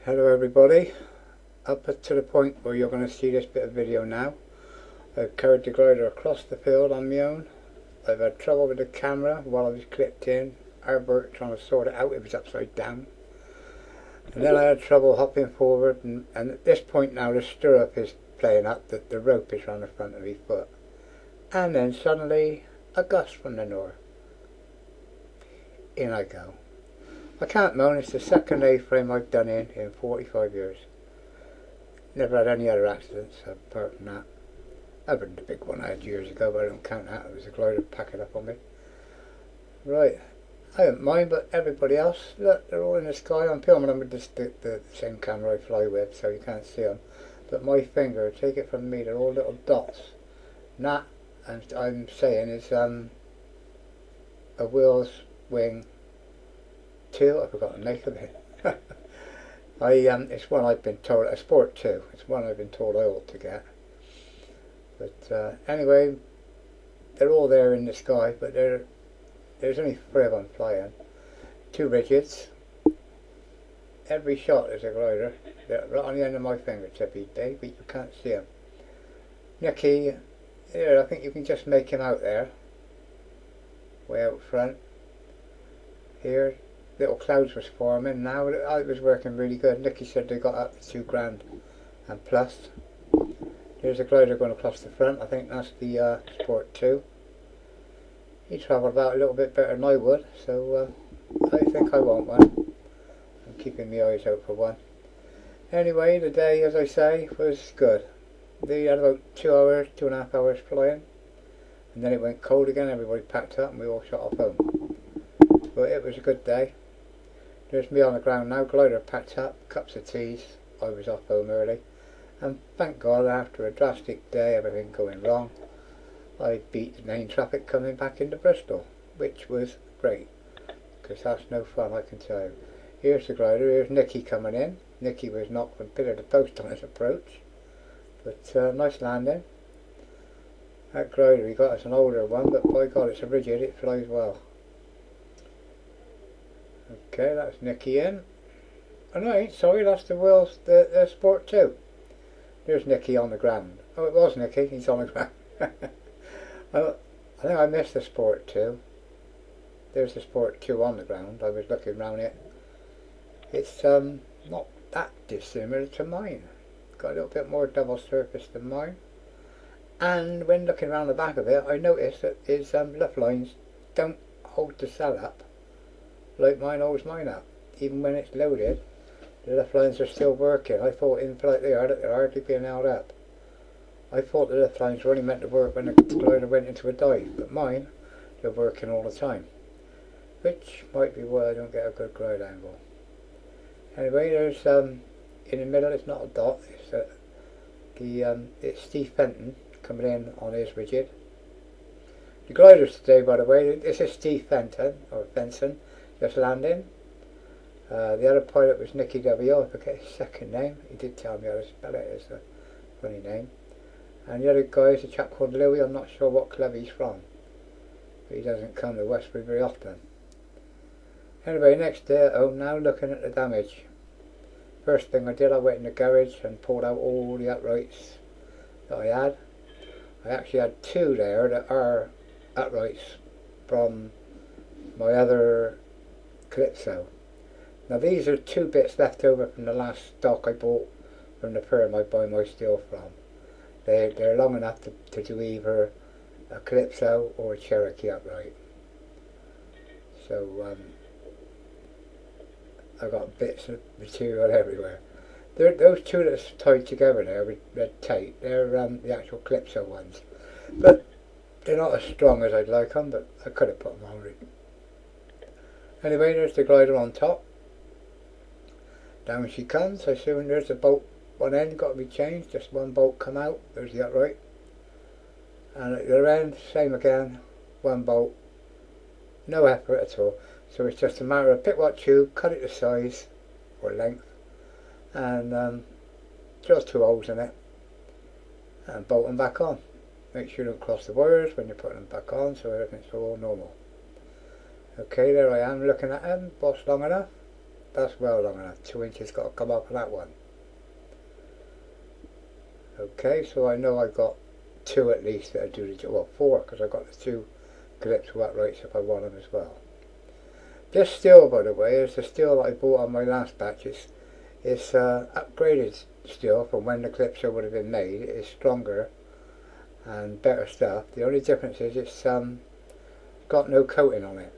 Hello everybody, up to the point where you're going to see this bit of video now. I've carried the glider across the field on my own. I've had trouble with the camera while I was clipped in. Albert trying to sort it out, it was upside down. And then I had trouble hopping forward, and at this point now the stirrup is playing up, the rope is around the front of my foot. And then suddenly a gust from the north. In I go. I can't moan, it's the second A-frame I've done in 45 years. Never had any other accidents apart from that. Other than the big one I had years ago, but I don't count that. It was a glider packing up on me. Right, I don't mind, but everybody else, look, they're all in the sky. I'm filming them with the same camera I fly with, so you can't see them. But my finger, take it from me, they're all little dots. And that, I'm saying, is a Will's wing 2, I forgot the name of it. It's one I've been told, a Sport 2, it's one I've been told I ought to get. But anyway, they're all there in the sky, but there's only 3 of them flying. 2 rigids. Every shot is a glider. They're right on the end of my fingertip each day, but you can't see them. Nicky, here, I think you can just make him out there. Way out front. Here. Little clouds was forming. Now it was working really good. Nicky said they got up to £2,000 and plus. There's a glider going across the front. I think that's the Sport 2. He travelled about a little bit better than I would, so I think I want one. I'm keeping my eyes out for one. Anyway, the day, as I say, was good. They had about 2 hours, 2.5 hours flying, and then it went cold again. Everybody packed up and we all shot off home. But it was a good day. There's me on the ground now, glider packed up, cups of teas. I was off home early, and thank God after a drastic day, everything going wrong, I beat the main traffic coming back into Bristol, which was great, because that's no fun, I can tell you. Here's the glider, here's Nicky coming in. Nicky was knocked from pillar to post on his approach, but nice landing. That glider he got is an older one, but by God it's a rigid, it flies well. Okay, that's Nicky in. Oh no, sorry, that's the Sport 2. There's Nicky on the ground. Oh, it was Nicky, he's on the ground. I think I missed the Sport 2. There's the Sport 2 on the ground. I was looking round it. It's not that dissimilar to mine. Got a little bit more double surface than mine. And when looking around the back of it, I noticed that his lift lines don't hold the cell up like mine holds mine up. Even when it's loaded, the lift lines are still working. I thought in flight they are, that they're hardly being held up. I thought the lift lines were only meant to work when the glider went into a dive, but mine, they're working all the time. Which might be why I don't get a good glide angle. Anyway, there's in the middle, it's not a dot, it's Steve Fenton coming in on his rigid. The gliders today, by the way, this is Steve Fenton, or Benson, just landing. The other pilot was Nicky W. I forget his second name. He did tell me how to spell it. It's a funny name. And the other guy is a chap called Louis. I'm not sure what club he's from, but he doesn't come to Westbury very often. Anyway, next day at home now, looking at the damage. First thing I did, I went in the garage and pulled out all the uprights that I had. I actually had 2 there that are uprights from my other Calypso. Now these are 2 bits left over from the last stock I bought from the firm I buy my steel from. They're long enough to do either a Calypso or a Cherokee upright. So I've got bits of material everywhere. Those 2 that's tied together there with red tape, they're the actual Calypso ones. But they're not as strong as I'd like them, but I could have put them on it. Anyway, there's the glider on top. Down she comes. I assume there's a bolt, one end got to be changed, just one bolt come out, there's the upright. And at the other end, same again, one bolt, no effort at all. So it's just a matter of pick what tube, cut it to size or length, and drill 2 holes in it and bolt them back on. Make sure you don't cross the wires when you're putting them back on, so everything's all normal. Okay, there I am looking at them, boss long enough. That's well long enough. 2 inches got to come off of that one. Okay, so I know I've got 2 at least that do the job. Well, 4, because I've got the 2 clips uprights if I want them as well. This steel, by the way, is the steel that I bought on my last batch. It's upgraded steel from when the clipser would have been made. It's stronger and better stuff. The only difference is it's got no coating on it.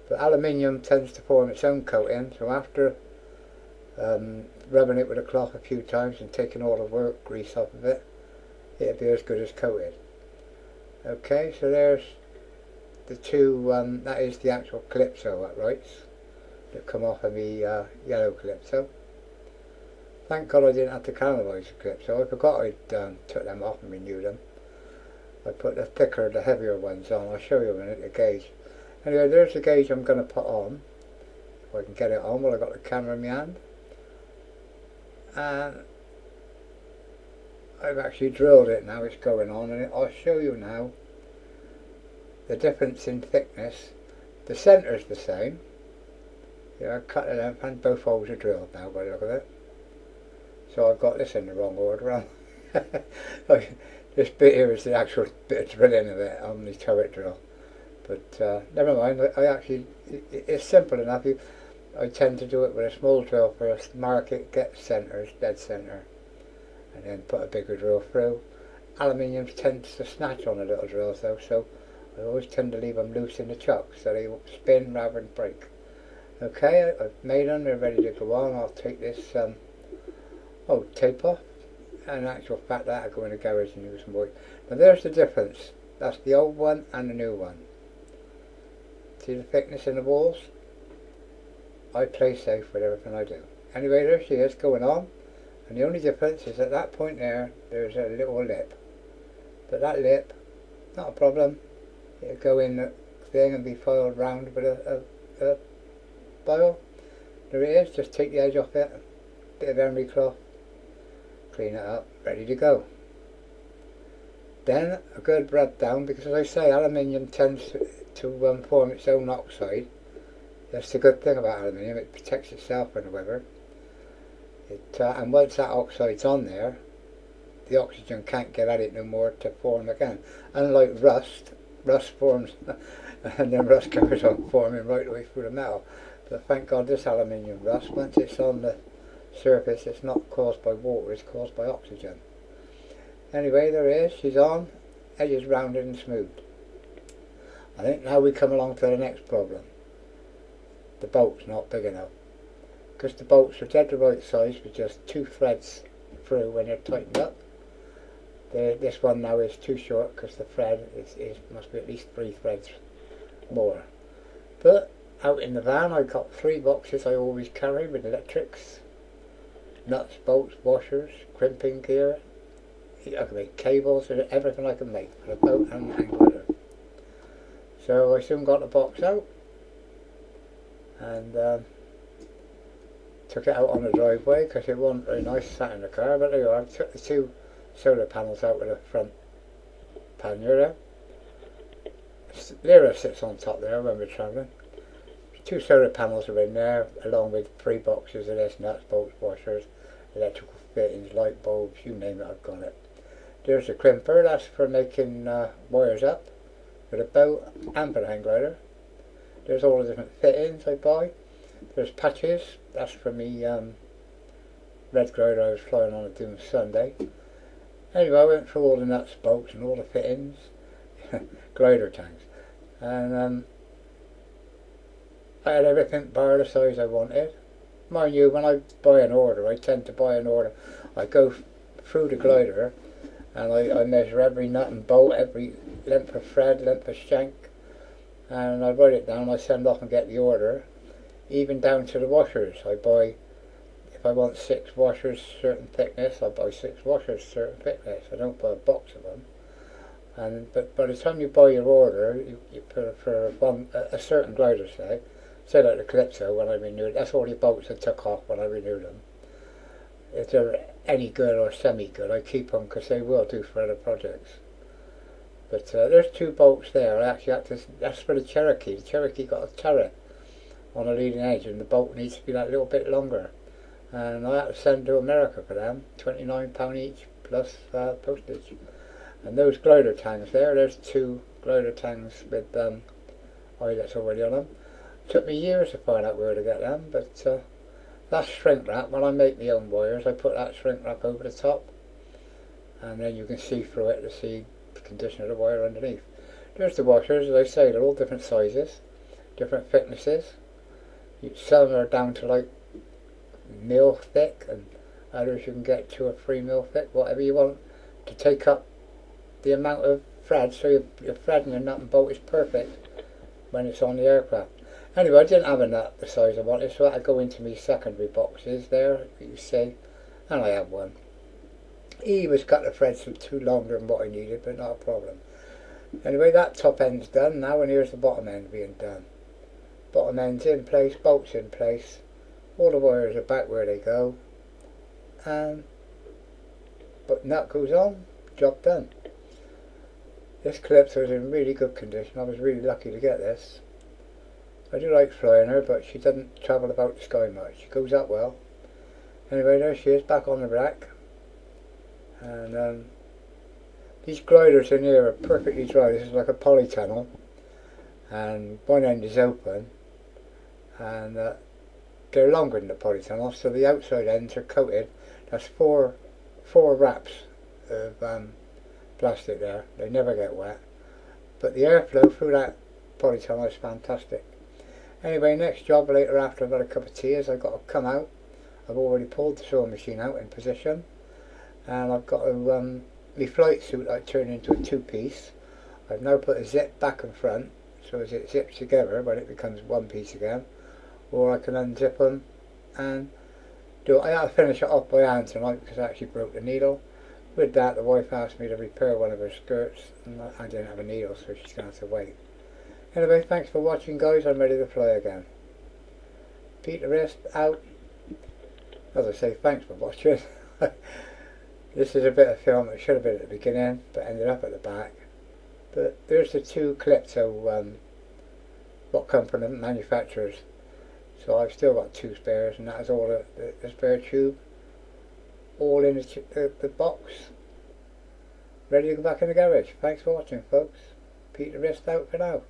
But aluminium tends to form its own coating, so after rubbing it with a cloth a few times and taking all the work grease off of it, it'll be as good as coated. Okay, so there's the 2, that is the actual Calypso uprights that come off of the yellow Calypso. Thank God I didn't have to canalise the Calypso. I forgot I'd took them off and renewed them. I put the thicker, the heavier ones on. I'll show you a minute the gauge. Anyway, there's the gauge I'm going to put on. If I can get it on while I've got the camera in my hand. And I've actually drilled it now, it's going on, and I'll show you now the difference in thickness. The centre's the same. Yeah, I cut it out and both holes are drilled now by the look of it. So I've got this in the wrong order. This bit here is the actual bit of drilling of it on the turret drill. But never mind, it's simple enough. I tend to do it with a small drill first, mark it, get centres, dead centre, and then put a bigger drill through. Aluminium tends to snatch on the little drills though, so I always tend to leave them loose in the chuck so they spin rather than break. Okay, I've made them, they're ready to go on. I'll take this tape off, and in actual fact that I'll go in the garage and use some wood. Now there's the difference. That's the old one and the new one. See the thickness in the walls? I play safe with everything I do. Anyway, there she is going on, and the only difference is at that point there's a little lip. But that lip, not a problem. It'll go in the thing and be filed round with a file. There it is, just take the edge off it, bit of emery cloth, clean it up, ready to go. Then a good rub down, because as I say, aluminium tends to form its own oxide. That's the good thing about aluminium, it protects itself from the weather. And once that oxide's on there, the oxygen can't get at it no more to form again. Unlike rust forms and then rust carries on forming right away through the metal. But thank God this aluminium rust, once it's on the surface, it's not caused by water, it's caused by oxygen. Anyway, there it is, she's on, edges rounded and smooth. I think now we come along to the next problem. The bolt's not big enough, because the bolts are dead the right size with just 2 threads through when they're tightened up. This one now is too short because the thread must be at least 3 threads more. But out in the van I've got 3 boxes I always carry with electrics, nuts, bolts, washers, crimping gear. I can make cables and everything I can make for a boat and hang glider. So I soon got the box out and took it out on the driveway because it wasn't very nice sat in the car, but there you are. I took the 2 solar panels out with the front pannier there. Lyra sits on top there when we're travelling. 2 solar panels are in there, along with 3 boxes of this, nuts, bolts, washers, electrical fittings, light bulbs, you name it, I've got it. There's the crimper, that's for making wires up for the boat and for the hang glider. There's all the different fittings I buy. There's patches, that's for me red glider I was flying on a Doom Sunday. Anyway, I went through all the nuts, bolts and all the fittings, glider tanks, and I had everything bar the size I wanted. Mind you, when I buy an order, I tend to buy an order. I go through the glider and I measure every nut and bolt, every length of thread, length of shank, and I write it down. I send off and get the order, even down to the washers. I buy, if I want 6 washers certain thickness, I buy 6 washers certain thickness. I don't buy a box of them. But by the time you buy your order, you put for a certain glider, say like the Calypso when I renewed, that's all the bolts I took off when I renewed them. If they're any good or semi-good, I keep them because they will do for other projects. But there's 2 bolts there. I actually had to, that's for the Cherokee. The Cherokee got a turret on a leading edge, and the bolt needs to be that little bit longer. And I had to send to America for them, £29 each plus postage. And those glider tangs there's 2 glider tangs with eyelets already on them. Took me years to find out where to get them, but that's shrink wrap. When I make my own wires, I put that shrink wrap over the top, and then you can see through it to see the condition of the wire underneath. There's the washers, as I say, they're all different sizes, different thicknesses. Some are down to like mil thick, and others you can get 2 or 3 mil thick, whatever you want to take up the amount of thread, so your thread and your nut and bolt is perfect when it's on the aircraft. Anyway, I didn't have a nut the size I wanted, so I had to go into my secondary boxes there, you see, and I had one. He was cut the threads too longer than what I needed, but not a problem. Anyway, that top end's done now, and here's the bottom end being done. Bottom end's in place, bolts in place, all the wires are back where they go, but nut goes on, job done. This Calypso is in really good condition. I was really lucky to get this. I do like flying her, but she doesn't travel about the sky much. She goes up well. Anyway, there she is, back on the rack. And these gliders in here are perfectly dry. This is like a polytunnel, and one end is open, and they're longer than the polytunnel, so the outside ends are coated. That's four wraps of plastic there. They never get wet, but the airflow through that polytunnel is fantastic. Anyway, next job later after I've had a cup of tea is I've got to come out. I've already pulled the sewing machine out in position, and I've got to my flight suit I turned into a 2-piece. I've now put a zip back and front so as it zips together when it becomes 1 piece again, or I can unzip them and do it. I had to finish it off by hand tonight because I actually broke the needle. With that, the wife asked me to repair one of her skirts, and I didn't have a needle, so she's going to have to wait. Anyway, thanks for watching, guys. I'm ready to fly again. Petethewrist out. As I say, thanks for watching. This is a bit of film that should have been at the beginning, but ended up at the back. But there's the 2 Calypso what come from the manufacturers. So I've still got 2 spares, and that is all the spare tube, all in the box, ready to go back in the garage. Thanks for watching, folks. Petethewrist out for now.